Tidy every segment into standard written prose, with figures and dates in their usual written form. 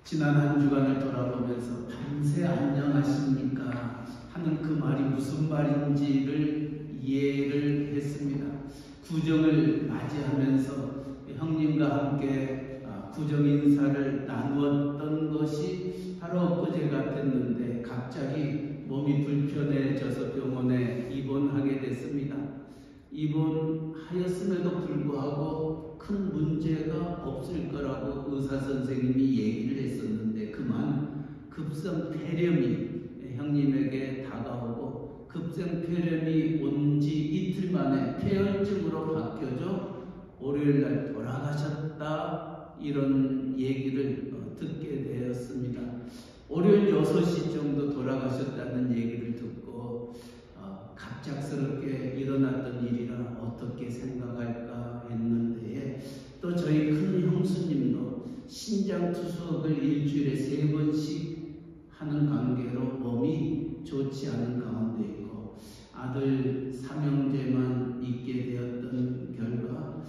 지난 한 주간을 돌아보면서 밤새 안녕하십니까 하는 그 말이 무슨 말인지를 이해를 했습니다. 구정을 맞이하면서 형님과 함께 구정 인사를 나누었던 것이 바로 엊그제 같았는데 갑자기 몸이 불편해져서 병원에 입원하게 됐습니다. 입원하였음에도 불구하고 큰 문제가 없을 거라고 의사 선생님이 얘기를 했었는데 그만 급성 폐렴이 형님에게 다가오고 급성 폐렴이 온 지 이틀 만에 폐혈증으로 바뀌어져 월요일날 돌아가셨다, 이런 얘기를 듣게 되었습니다. 월요일 6시 정도 돌아가셨다는 얘기를 듣고 갑작스럽게 일어났던 일이라 어떻게 생각할까 했는데, 또 저희 큰 형수님도 신장투석을 일주일에 3번씩 하는 관계로 몸이 좋지 않은 가운데 있고 아들 삼형제만 있게 되었던 결과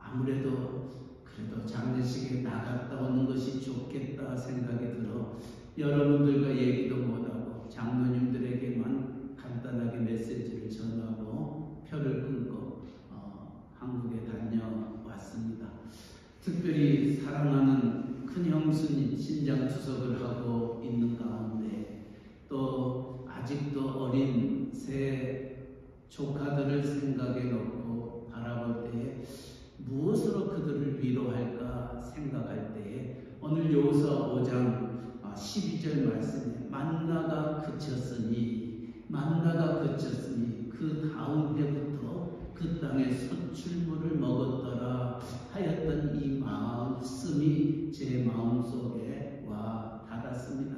아무래도 그래도 장례식에 나갔다 오는 것이 좋겠다 생각이 들어 여러분들과 얘기도 못하고 장로님들에게만 간단하게 메시지를 전하고 표를 끊고 한국에 다녀왔습니다. 특별히 사랑하는 큰 형수님 신장투석을 하고 있는 가운데 또 아직도 어린 새 조카들을 생각해 놓고 바라볼 때에 무엇으로 그들을 위로할까 생각할 때에 오늘 여호수아 5장 12절 말씀에 만나가 그쳤으니 그 다음 해부터 그 땅에 소출물을 먹었더라 하였던 이 말씀이 제 마음속에 와 닿았습니다.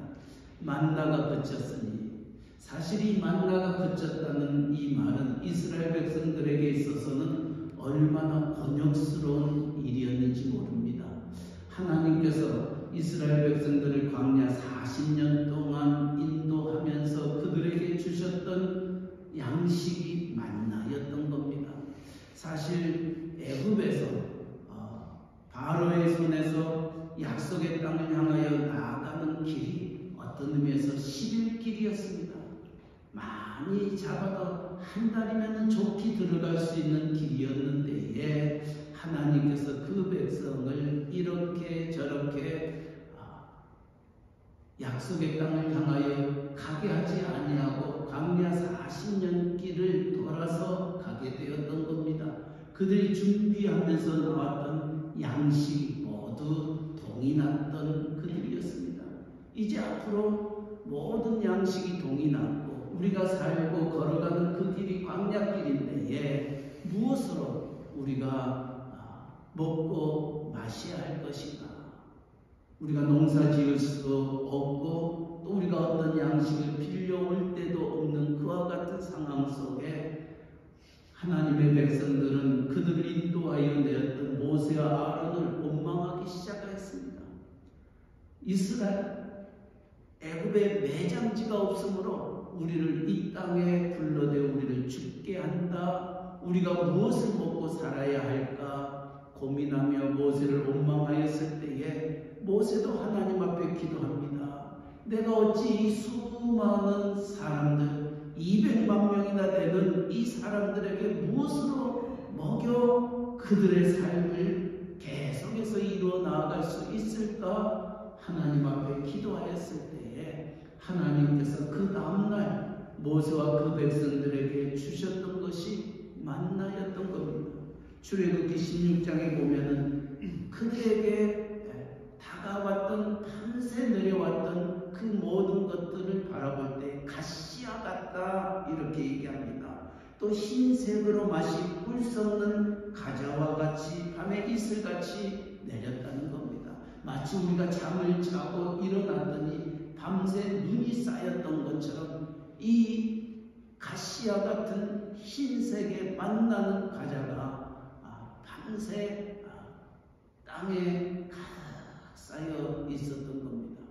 만나가 그쳤으니, 사실 이 만나가 그쳤다는 이 말은 이스라엘 백성들에게 있어서는 얼마나 곤욕스러운 일이었는지 모릅니다. 하나님께서 이스라엘 백성들을 광야 40년 동안 인도하면서 그들에게 주셨던 양식이 만나였던 겁니다. 사실 애굽에서 바로의 손에서 약속의 땅을 향하여 나아가는 길이 어떤 의미에서 11길이었습니다. 많이 잡아도 한 달이면 좋게 들어갈 수 있는 길이었는데 하나님께서 그 백성을 이렇게 저렇게 약속의 땅을 향하여 가게 하지 아니하고 광야 40년 길을 돌아서 가게 되었던 겁니다. 그들이 준비하면서 나왔던 양식이 모두 동이 났던 그들이었습니다. 이제 앞으로 모든 양식이 동이 났고 우리가 살고 걸어가는 그 길이 광야길인데 무엇으로 우리가 먹고 마셔야 할 것인가? 우리가 농사 지을 수도 없고 또 우리가 어떤 양식을 빌려올 때도 없는 그와 같은 상황 속에 하나님의 백성들은 그들을 인도하여 내었던 모세와 아론을 원망하기 시작했습니다. 이스라엘 애굽에 매장지가 없으므로 우리를 이 땅에 불러내 우리를 죽게 한다. 우리가 무엇을 먹고 살아야 할까 고민하며 모세를 원망하였을 때에 모세도 하나님 앞에 기도합니다. 내가 어찌 이 수많은 사람들 200만 명이나 되는 이 사람들에게 무엇으로 먹여 그들의 삶을 계속해서 이루어 나아갈 수 있을까 하나님 앞에 기도하였을 때에 하나님께서 그 다음날 모세와 그 백성들에게 주셨던 것이 만나였던 겁니다. 출애굽기 16장에 보면은 그들에게 다가왔던 밤새 내려왔던 그 모든 것들을 바라볼 때 가시와 같다 이렇게 얘기합니다. 또 흰색으로 맛이 꿀 썩는 가자와 같이 밤에 이슬같이 내렸다는 겁니다. 마치 우리가 잠을 자고 일어났더니 밤새 눈이 쌓였던 것처럼 이 가시와 같은 흰색에 만나는 가자가 밤새 땅에 가득 쌓여 있었던 겁니다.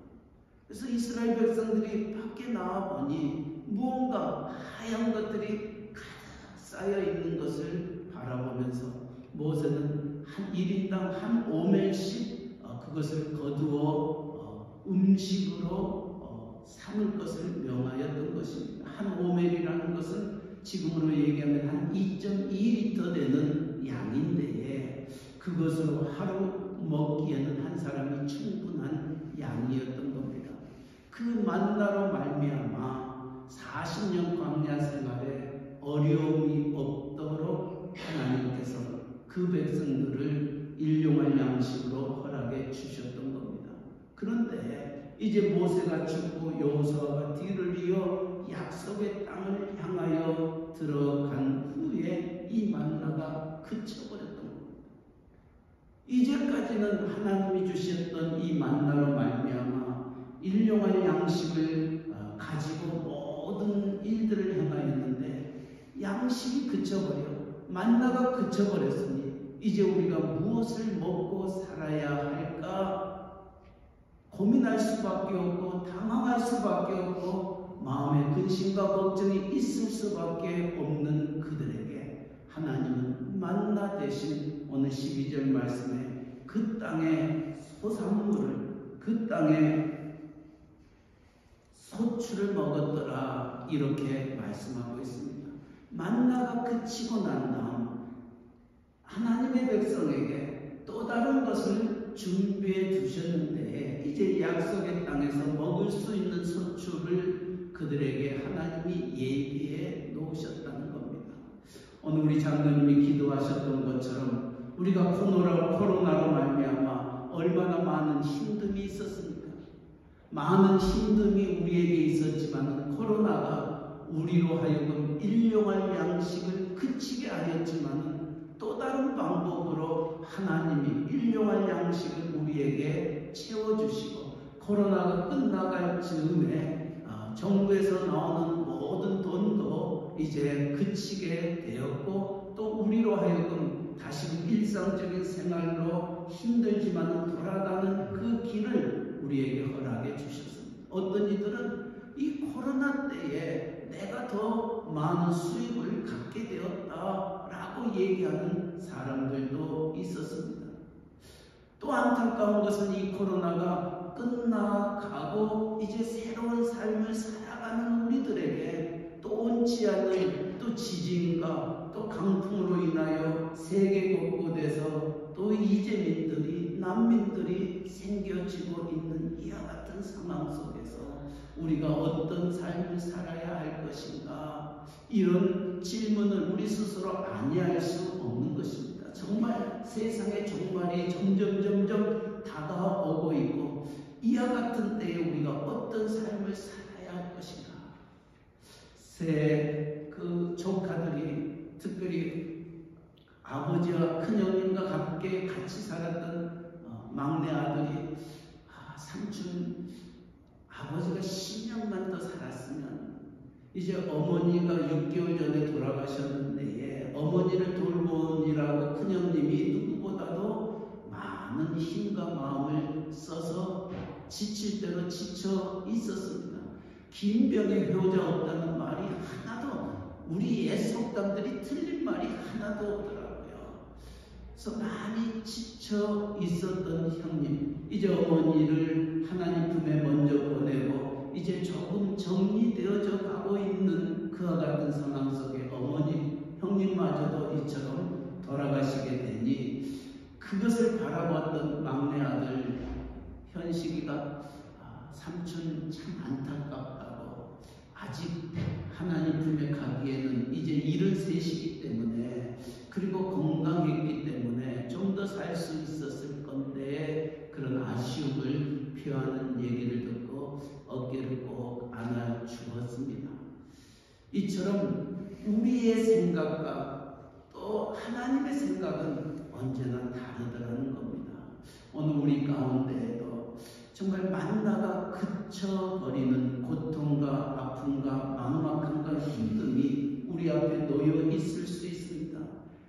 그래서 이스라엘 백성들이 밖에 나와보니 무언가 하얀 것들이 가득 쌓여 있는 것을 바라보면서 모세는 한 1인당 한 오멜씩 그것을 거두어 음식으로 삼을 것을 명하였던 것입니다. 한 오멜이라는 것은 지금으로 얘기하면 한 2.2리터 되는 양인데 그것으로 하루 먹기에는 한 사람이 충분한 양이었던 겁니다. 그 만나로 말미암아 40년 광야 생활에 어려움이 없도록 하나님께서 그 백성들을 일용할 양식으로 허락해 주셨던 겁니다. 그런데 이제 모세가 죽고 여호수아가 뒤를 이어 약속의 땅을 향하여 들어간 후에 이 만나가 그쳐버렸던 겁니다. 이제까지는 하나님이 주셨던 이 만나로 말미암아 일용할 양식을 가지고 모든 일들을 행하였는데 양식이 그쳐버려 만나가 그쳐버렸으니 이제 우리가 무엇을 먹고 살아야 할까 고민할 수밖에 없고 당황할 수밖에 없고 마음에 근심과 걱정이 있을 수밖에 없는 그들에게 하나님은 만나 대신 오늘 12절 말씀에 그 땅의 소산물을 그 땅의 소출을 먹었더라 이렇게 말씀하고 있습니다. 만나가 그치고 난 다음 하나님의 백성에게 또 다른 것을 준비해 두셨는데 이제 약속의 땅에서 먹을 수 있는 소출을 그들에게 하나님이 예비해 놓으셨다는 겁니다. 오늘 우리 장로님이 기도하셨던 것처럼 우리가 코로나로 말미암아 얼마나 많은 힘듦이 있었습니까? 많은 힘듦이 우리에게 있었지만 코로나가 우리로 하여금 일용할 양식을 그치게 하였지만 또 다른 방법으로 하나님이 일용할 양식을 우리에게 채워주시고 코로나가 끝나갈 즈음에 정부에서 나오는 모든 돈도 이제 그치게 되었고 또 우리로 하여금 다시 일상적인 생활로 힘들지만 돌아가는 그 길을 우리에게 허락해 주셨습니다. 어떤 이들은 이 코로나 때에 내가 더 많은 수입을 갖게 되었다라고 얘기하는 사람들도 있었습니다. 또 안타까운 것은 이 코로나가 끝나가고 이제 새로운 삶을 살아가는 우리들에게 또 온치 않는 또 지진과 또 강풍으로 인하여 세계 곳곳에서 또 이재민들이 난민들이 생겨지고 있는 이와 같은 상황 속에서 우리가 어떤 삶을 살아야 할 것인가 이런 질문을 우리 스스로 아니할 수 없는 것입니다. 정말 세상의 종말이 점점 다가오고 있고 이와 같은 때에 우리가 어떤 삶을 살아야 할 것인가. 그 조카들이 특별히 아버지와 큰형님과 함께 같이 살았던 막내 아들이 삼촌 아버지가 10년만 더 살았으면 이제 어머니가 6개월 전에 돌아가셨는데 어머니를 돌보느라고 큰형님이 누구보다도 많은 힘과 마음을 써서 지칠 대로 지쳐 있었습니다. 긴 병에 효자 없다는 말이 하나도 우리 옛 속담들이 틀린 말이 하나도 없더라고요. 그래서 많이 지쳐 있었던 형님 이제 어머니를 하나님 품에 먼저 보내고 이제 조금 정리되어져 가고 있는 그와 같은 상황 속에 어머니 형님마저도 이처럼 돌아가시게 되니 그것을 바라봤던 막내 아들 현식이가 삼촌 참 안타깝다고 아직 하나님 품에 가기에는 이제 73이기 때문에 그리고 건강했기 때문에 좀 더 살 수 있었을 건데 그런 아쉬움을 표하는 얘기를 듣고 어깨를 꼭 안아 주었습니다. 이처럼 우리의 생각과 또 하나님의 생각은 언제나 다르더라는 겁니다. 오늘 우리 가운데에도 정말 만나가 그쳐버리는 고통과 아픔과 막막함과 힘듦이 우리 앞에 놓여 있을 수 있습니다.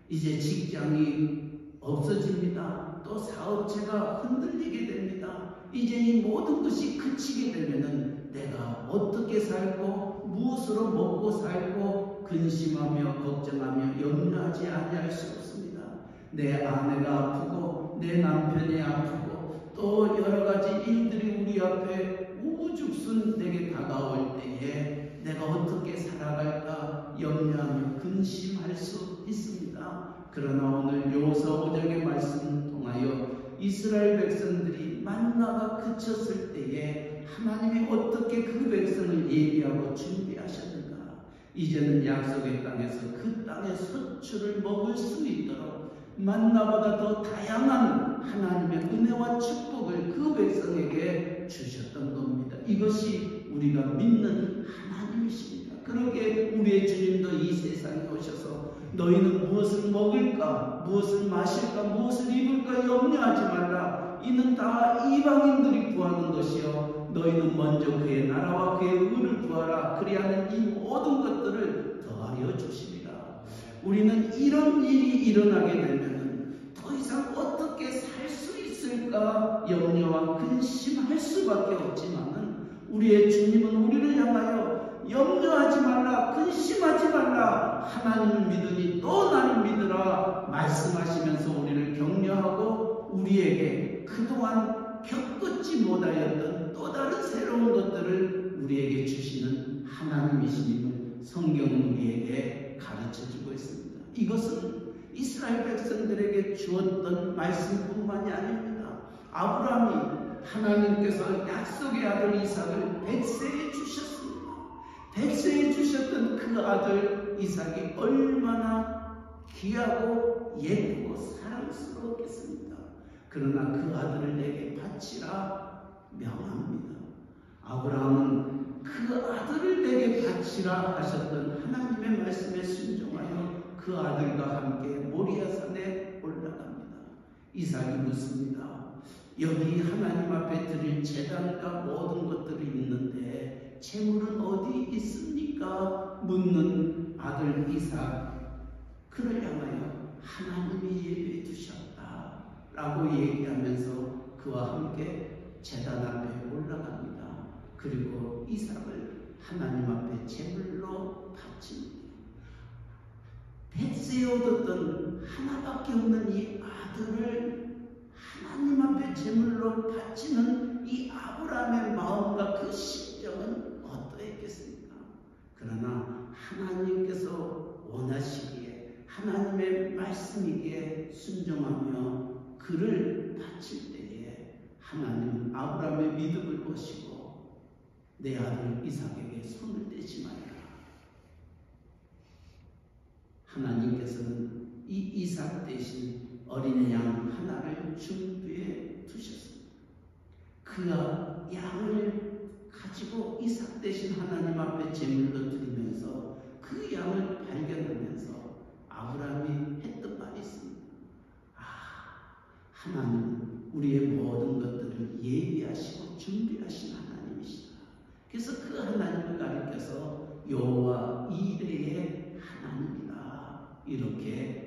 이제 직장이 없어집니다. 또 사업체가 흔들리게 됩니다. 이제 이 모든 것이 그치게 되면은 내가 어떻게 살고 무엇으로 먹고 살고 근심하며 걱정하며 염려하지 아니할 수 없습니다. 내 아내가 아프고 내 남편이 아프고 또 여러 가지 일들이 우리 앞에 우후죽순 내게 다가올 때에 내가 어떻게 살아갈까 염려하며 근심할 수 있습니다. 그러나 오늘 여호수아 5장의 말씀 통하여 이스라엘 백성들이 만나가 그쳤을 때에 하나님이 어떻게 그 백성을 예비하고 준비하셨는가? 이제는 약속의 땅에서 그 땅의 서출을 먹을 수 있도록 만나보다 더 다양한 하나님의 은혜와 축복을 그 백성에게 주셨던 겁니다. 이것이 우리가 믿는 하나님이십니다. 그러기에 우리의 주님도 이 세상에 오셔서 너희는 무엇을 먹을까, 무엇을 마실까, 무엇을 입을까 염려하지 말라. 이는 다 이방인들이 구하는 것이요 너희는 먼저 그의 나라와 그의 의를 구하라. 그리하면 이 모든 것들을 더하여 주시리라. 우리는 이런 일이 일어나게 되면 더 이상 어떻게 살 수 있을까 염려와 근심할 수밖에 없지만은 우리의 주님은 우리를 향하여 염려하지 말라, 근심하지 말라, 하나님을 믿으니 또 나를 믿으라 말씀하시면서 우리를 격려하고 우리에게 그동안 겪지 못하였던 또 다른 새로운 것들을 우리에게 주시는 하나님이심을 성경은 우리에게 가르쳐주고 있습니다. 이것은 이스라엘 백성들에게 주었던 말씀뿐만이 아닙니다. 아브라함이 하나님께서 약속의 아들 이삭을 100세에 주셨습니다. 100세에 주셨던 그 아들 이삭이 얼마나 귀하고 예쁘고 사랑스러웠겠습니까? 그러나 그 아들을 내게 바치라 명합니다. 아브라함은 그 아들을 내게 바치라 하셨던 하나님의 말씀에 순종하여 그 아들과 함께 모리아산에 올라갑니다. 이삭이 묻습니다. 여기 하나님 앞에 드릴 제단과 모든 것들이 있는데 재물은 어디 있습니까? 묻는 아들 이삭, 그를 향하여 하나님이 예비해 두셨다 라고 얘기하면서 그와 함께 제단 앞에 올라갑니다. 그리고 이삭을 하나님 앞에 제물로 바칩니다. 100세에 얻었던 하나밖에 없는 이 아들을 하나님 앞에 제물로 바치는 이 아브라함의 마음과 그 심정은 어떠했겠습니까? 그러나 하나님께서 원하시기에 하나님의 말씀이기에 순종하며 그를 바칠 때에 하나님은 아브라함의 믿음을 보시고 내 아들 이삭에게 손을 떼지 말라. 하나님께서는 이 이삭 대신 어린 양 하나를 준비해 두셨습니다. 그 양을 가지고 이삭 대신 하나님 앞에 제물로 드리면서 그 양을 발견하면서 아브라함이 했던 말이 있습니다. 하나님은 우리의 모든 것들을 예비하시고 준비하신 하나님이시다. 그래서 그 하나님을 가리켜서 여호와 이레의 하나님이다 이렇게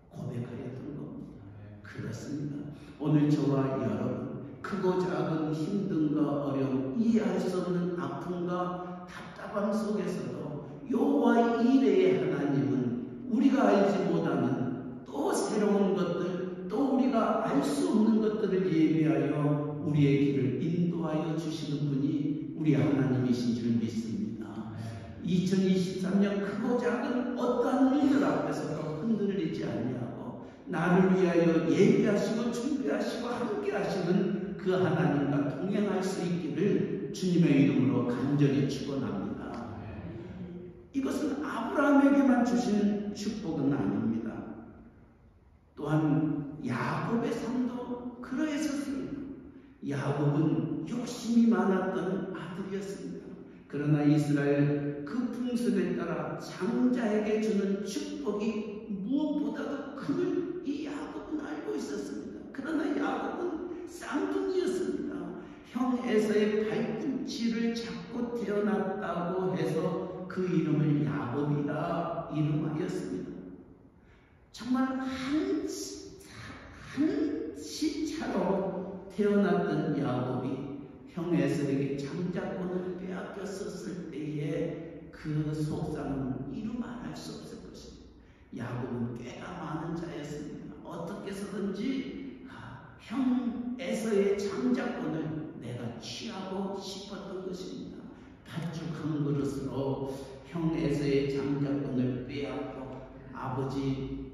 고백하였던 겁니다. 그렇습니다. 오늘 저와 여러분 크고 작은 힘듦과 어려움, 이해할 수 없는 아픔과 답답함 속에서도 여호와 이레의 하나님은 우리가 알지 못하는 또 새로운 것들, 또 우리가 알 수 없는 것들을 예비하여 우리의 길을 인도하여 주시는 분이 우리 하나님이신 줄 믿습니다. 2023년 크고 작은 어떠한 일들 앞에서도 흔들리지 아니하고 나를 위하여 예비하시고 준비하시고 함께 하시는 그 하나님과 동행할 수 있기를 주님의 이름으로 간절히 축원합니다. 이것은 아브라함에게만 주신 축복은 아닙니다. 또한 야곱의 삶도 그러했었습니다. 야곱은 욕심이 많았던 아들이었습니다. 그러나 이스라엘 그 풍습에 따라 장자에게 주는 축복이 무엇보다도 큰 이 야곱은 알고 있었습니다. 그러나 야곱은 쌍둥이였습니다. 형 에서의 발꿈치를 잡고 태어났다고 해서 그 이름을 야곱이라 이름하였습니다. 정말 한 시차로 태어났던 야곱이 형 에서에게 장자권을 빼앗겼었을 때에 그 속상은 이루 말할 수 없을 것입니다. 야곱은 꽤나 많은 자였습니다. 어떻게 해서든지 형 에서의 장자권을 내가 취하고 싶었던 것입니다. 팥죽 한 그릇으로 형 에서의 장자권을 빼앗고 아버지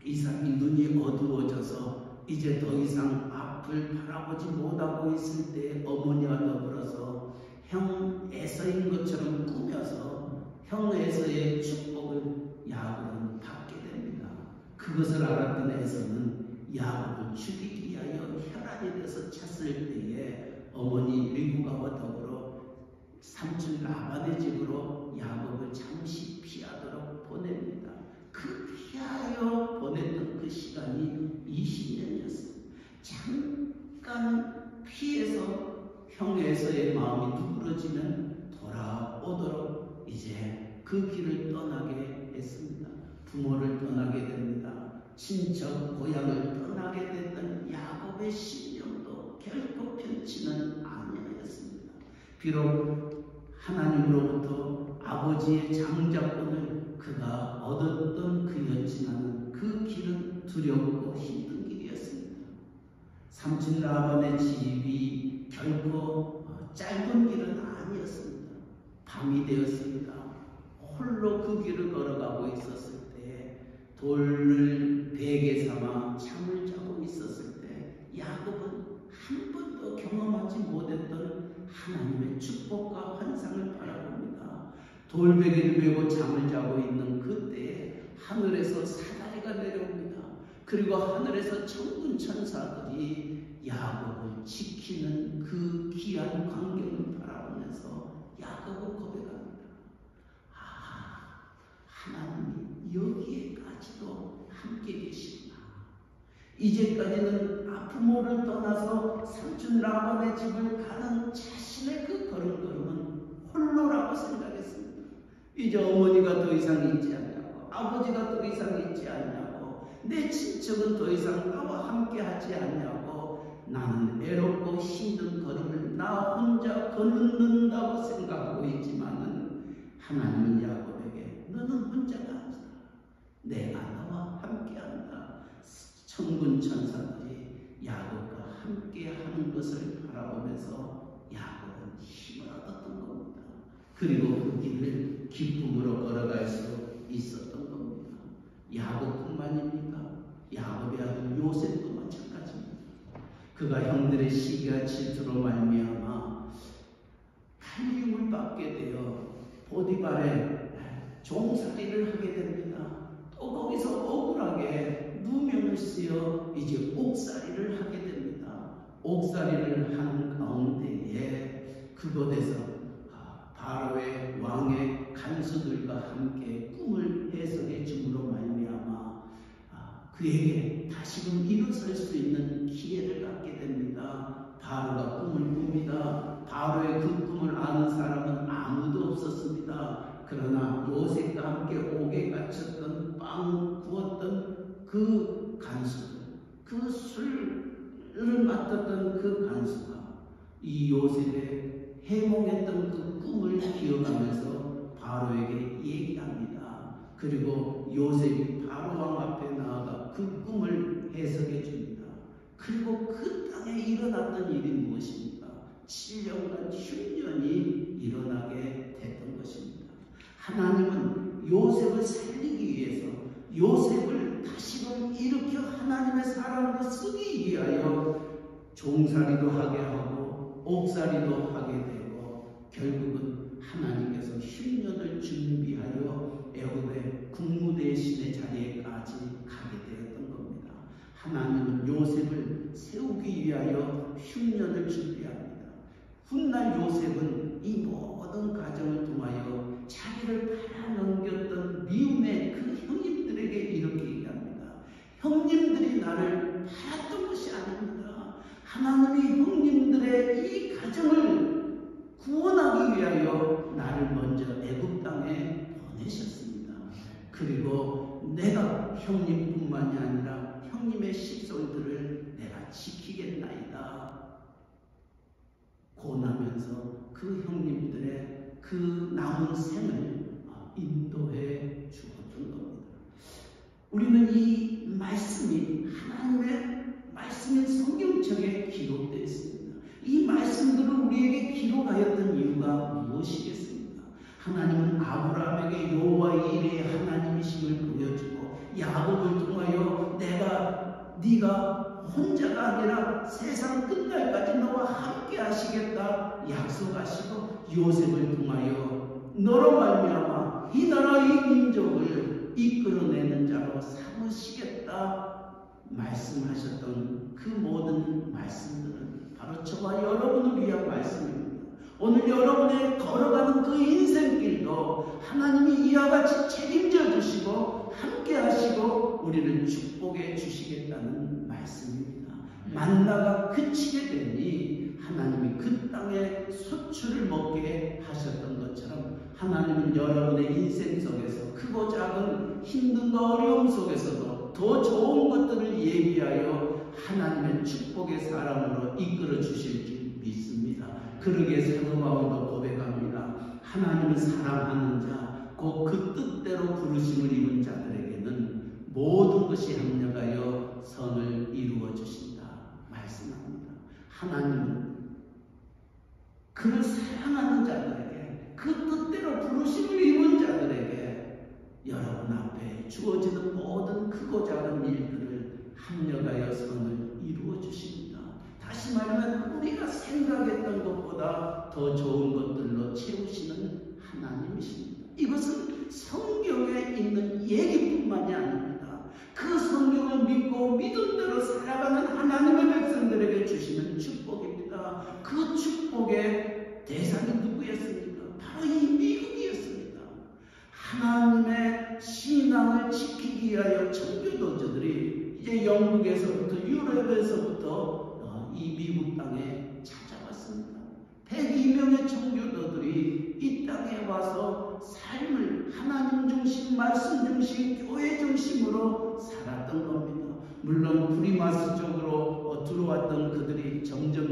이삭이 눈이 어두워져서 이제 더 이상 앞을 바라보지 못하고 있을 때 어머니와 더불어서 형 에서인 것처럼 꾸며서 형 에서의 축복을 야곱은 받게 됩니다. 그것을 알았던 에서는 야곱을 죽이기 위하여 혈안이 돼서 찼을 때에 어머니 리브가와 더불어 삼촌 라반의 집으로 야곱을 잠시 피하도록 보냅니다. 그 피하여 보냈던 그 시간이 20년이었습니다. 잠깐 피해서 형 에서의 마음이 누그러지면 돌아오도록 이제 그 길을 떠나게 했습니다. 부모를 떠나게 됩니다. 친척 고향을 떠나게 됐던 야곱의 심령도 결코 편치는 아니었습니다. 비록 하나님으로부터 아버지의 장자권을 그가 얻었던 그였지만 그 길은 두렵고 힘든 길이었습니다. 삼촌 라반의 집이 결코 짧은 길은 아니었습니다. 밤이 되었습니다. 홀로 그 길을 걸어가고 있었을 때 돌을 베개 삼아 잠을 자고 있었을 때 야곱은 한 번도 경험하지 못했던 하나님의 축복과 환상을 바라봅니다. 돌베개를 메고 잠을 자고 있는 그때에 하늘에서 사다리가 내려옵니다. 그리고 하늘에서 천군 천사들이 야곱을 지키는 그 귀한 광경을 바라보면서 야곱은 고백합니다. 아, 하나님이 여기에까지도 함께 계시구나. 이제까지는 부모를 떠나서 삼촌 라반의 집을 가는 자신의 그 걸음걸음은 홀로라고 생각했습니다. 이제 어머니가 더 이상 있지 않냐고, 아버지가 더 이상 있지 않냐고, 내 친척은 더 이상 나와 함께 하지 않냐고, 나는 애롭고 힘든 걸음을 나 혼자 걷는다고 생각하고 있지만은 하나님은 야곱에게 너는 혼자가 아니다. 내가 너와 함께한다. 천군 천사들이 야곱과 함께하는 것을 바라보면서 야곱은 힘을 얻었던 겁니다. 그리고 그 길을 기쁨으로 걸어갈 수 있었던 겁니다. 야곱뿐만입니까? 야곱의 아들 요셉도 마찬가지입니다. 그가 형들의 시기와 질투로 말미암아 칼림을 받게 되어 보디발의 종살이를 하게 됩니다. 또 거기서 억울하게 누명을 쓰여 이제 옥살이를 하게 됩니다. 옥살이를 하는 가운데에 그곳에서 바로의 왕의 간수들과 함께 꿈을 해석해 줌으로 말미암아 그에게 다시금 일어설 수 있는 기회를 갖게 됩니다. 바로가 꿈을 꿉니다. 바로의 그 꿈을 아는 사람은 아무도 없었습니다. 그러나 요셉과 함께 옥에 갇혔던 빵 구웠던 그 간수들, 그 술을 맡았던 그 간수가 이 요셉의 해몽했던 그 꿈을 기억하면서 바로에게 얘기합니다. 그리고 요셉이 바로 왕 앞에 나아가 그 꿈을 해석해 줍니다. 그리고 그 땅에 일어났던 일이 무엇입니까? 7년간 흉년이 일어나게 됐던 것입니다. 하나님은 요셉을 살리기 위해서 요셉을 다시금 일으켜 하나님의 사람으로 쓰기 위하여 종살이도 하게 하고 옥살이도 하게 되고 결국은 하나님께서 흉년을 준비하여 애굽의 국무대신의 자리에까지 가게 되었던 겁니다. 하나님은 요셉을 세우기 위하여 흉년을 준비합니다. 훗날 요셉은 이 모든 과정을 통하여 자기를 팔아넘겼던 미움의 그 형님들에게 이렇게 얘기합니다. 형님들이 나를 팔았던 것이 아닙니다. 하나님이 형님들의 이 가정을 구원하기 위하여 나를 먼저 애굽 땅에 보내셨습니다. 그리고 내가 형님뿐만이 아니라 형님의 식솔들을 내가 지키겠나이다. 고나면서 그 형님들의 그 남은 생을 인도해 주었던 겁니다. 우리는 이 말씀이 하나님의 말씀 말씀인 성경책에 기록되어 있습니다. 이 말씀들을 우리에게 기록하였던 이유가 무엇이겠습니까? 하나님은 아브라함에게 여호와의 일의 하나님이심을 보여주고 야곱을 통하여 네가 혼자가 아니라 세상 끝날까지 너와 함께 하시겠다 약속하시고 요셉을 통하여 너로 말미암아 이 나라 이 민족을 이끌어내는 자로 삼으시겠다 말씀하셨던 그 모든 말씀들은 바로 저와 여러분을 위한 말씀입니다. 오늘 여러분의 걸어가는 그 인생길도 하나님이 이와 같이 책임져 주시고 함께 하시고 우리를 축복해 주시겠다는 말씀입니다. 만나가 그치게 되니 하나님이 그 땅에 소출을 먹게 하셨던 것처럼 하나님은 여러분의 인생 속에서 크고 작은 힘듦과 어려움 속에서도 더 좋은 것들을 예비하여 하나님의 축복의 사람으로 이끌어 주실 줄 믿습니다. 그러기에 사도 바울도 고백합니다. 하나님을 사랑하는 자, 곧 그 뜻대로 부르심을 입은 자들에게는 모든 것이 합력하여 선을 이루어 주신다 말씀합니다. 하나님은 그를 사랑하는 자들에게, 그 뜻대로 부르심을 입은 자들에게 여러분 앞에 주어지는 모든 크고 작은 일들을 합력하여 선을 이루어 주십니다. 다시 말하면 우리가 생각했던 것보다 더 좋은 것들로 채우시는 하나님이십니다. 이것은 성경에 있는 얘기뿐만이 아닙니다. 그 성경을 믿고 믿음대로 살아가는 하나님의 백성들에게 주시는 축복입니다. 그 축복의 대상이 누구였습니까? 바로 이 미국이었습니다. 하나님의 신앙을 지키기 위하여 청교도자들이 이제 영국에서부터 유럽에서부터 이 미국 땅에 찾아왔습니다. 102명의 청교도들이 이 땅에 와서 삶을 하나님 중심, 말씀 중심, 교회 중심으로 살았던 겁니다. 물론 프리마스 쪽으로 들어왔던 그들이 점점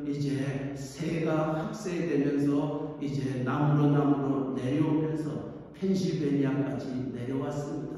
이제 세가 확대되면서 이제 나무로 내려오면서 펜실베니아까지 내려왔습니다.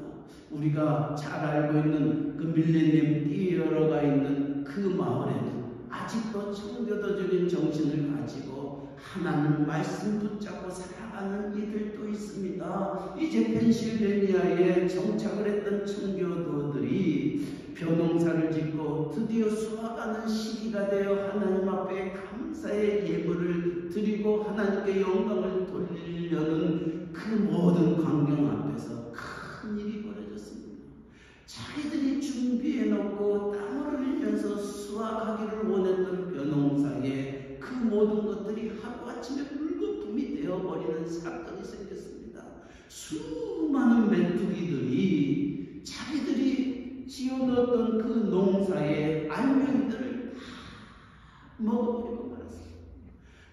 우리가 잘 알고 있는 그 밀레니엄 띠어러가 있는 그 마을에는 아직도 청교도적인 정신을 가지고 하나님 말씀 붙잡고 살아가는 이들도 있습니다. 이제 펜실베니아에 정착을 했던 청교도들이 벼농사를 짓고 드디어 수확하는 시기가 되어 하나님 앞에 감사의 예물을 드리고 하나님께 영광을 돌리려는 그 모든 광경 앞에서 큰 일이 벌어졌습니다. 자기들이 준비해놓고 땀을 흘리면서 수확하기를 원했던 벼농사에 그 모든 것들이 하루아침에 물거품이 되어버리는 사건이 생겼습니다. 수많은 메뚜기들이 자기들이 지어놓았던 그 농사의 알맹이들을 다 먹어버리고 말았습니다.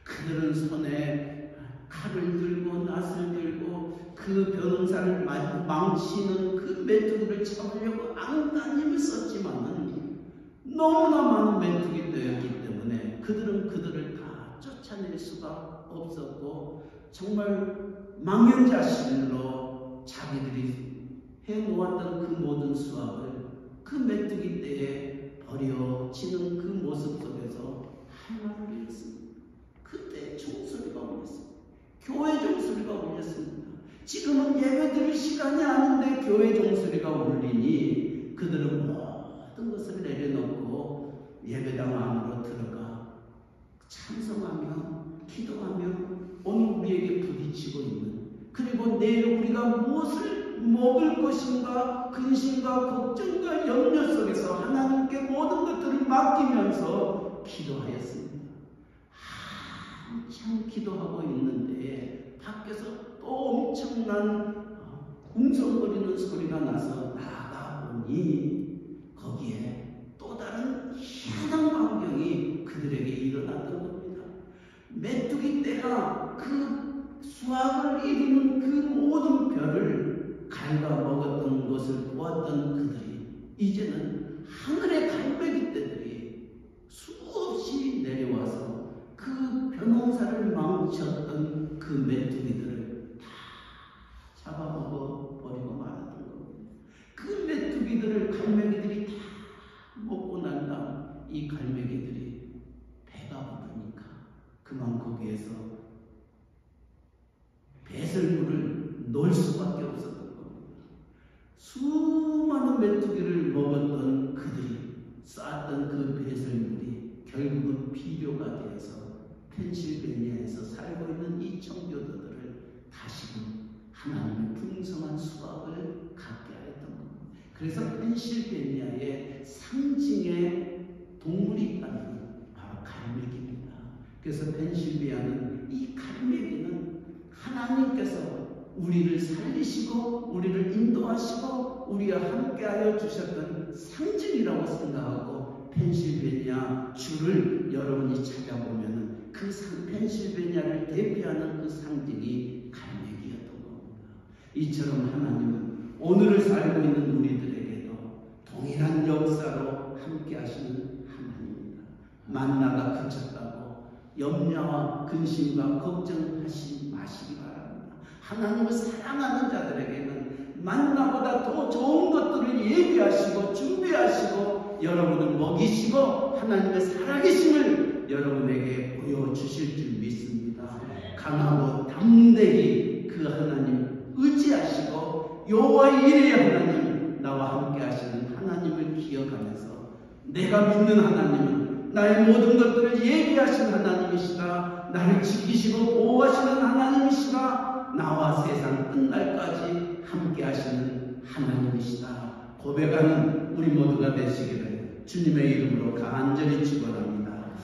그들은 손에 칼을 들고 낫을 들고 그 벼농사를 망치는 그 메뚜기를 잡으려고 앙단힘을 썼지만은 너무나 많은 메뚜기들이었기 때문에 그들을 다 쫓아낼 수가 없었고 정말 망연자실로 자기들이 해놓았던 그 모든 수확을 그 메뚜기 떼에 버려지는 그 모습 속에서 한마를 잃었습니다. 그때 종소리가 울렸습니다. 교회 종소리가 울렸습니다. 지금은 예배 드릴 시간이 아닌데 교회 종소리가 울리니 그들은 모든 것을 내려놓고 예배당 안으로 들어가 찬송하며 기도하며 오늘 우리에게 부딪히고 있는, 그리고 내일 우리가 무엇을 먹을 것인가 근심과 걱정과 염려 속에서 하나님께 모든 것들을 맡기면서 기도하였습니다. 한참 기도하고 있는데 밖에서 또 엄청난 웅성거리는 소리가 나서 나가보니 거기에 또 다른 희한한 광경이 그들에게 일어났던 겁니다. 메뚜기 떼가 그 수확을 이루는 그 모든 벼를 갉아먹었던 것을 보았던 그들이 이제는 하늘의 갈매기 떼들이 수없이 내려와서 그 벼농사를 망쳤던 그 메뚜기들을 다 잡아먹어 버리고 말았던 겁니다. 그 메뚜기들을 갈매기들이 다 먹고 난 다음에 그만 거기에서 배설물을 넣을 수밖에 없었던 겁니다. 수많은 메뚜기를 먹었던 그들이 쌓았던 그 배설물이 결국은 비료가 되어서 펜실베니아에서 살고 있는 이 청교도들을 다시금 하나님의 풍성한 수확을 갖게 하였던 겁니다. 그래서 펜실베니아의 상징의 동물이 있다면 바로 갈매기입니다. 그래서 펜실베니아는 이 갈매기는 하나님께서 우리를 살리시고 우리를 인도하시고 우리와 함께하여 주셨던 상징이라고 생각하고 펜실베니아 주를 여러분이 찾아보면 그 펜실베니아를 대표하는 그 상징이 갈매기였던 겁니다. 이처럼 하나님은 오늘을 살고 있는 우리들에게도 동일한 역사로 함께하시는 하나님입니다. 만나가 그쳤다고 염려와 근심과 걱정하지 마시기 바랍니다. 하나님을 사랑하는 자들에게는 만나보다 더 좋은 것들을 예비하시고 준비하시고 여러분을 먹이시고 하나님의 살아계심을 여러분에게 보여주실 줄 믿습니다. 강하고 담대히 그 하나님 의지하시고 여호와 이레의 하나님 나와 함께 하시는 하나님을 기억하면서 내가 믿는 하나님은 나의 모든 것들을 예비하신 하나님이시다. 나를 지키시고 보호하시는 하나님이시다. 나와 세상 끝날까지 함께 하시는 하나님이시다. 고백하는 우리 모두가 되시기를 주님의 이름으로 간절히 축원합니다.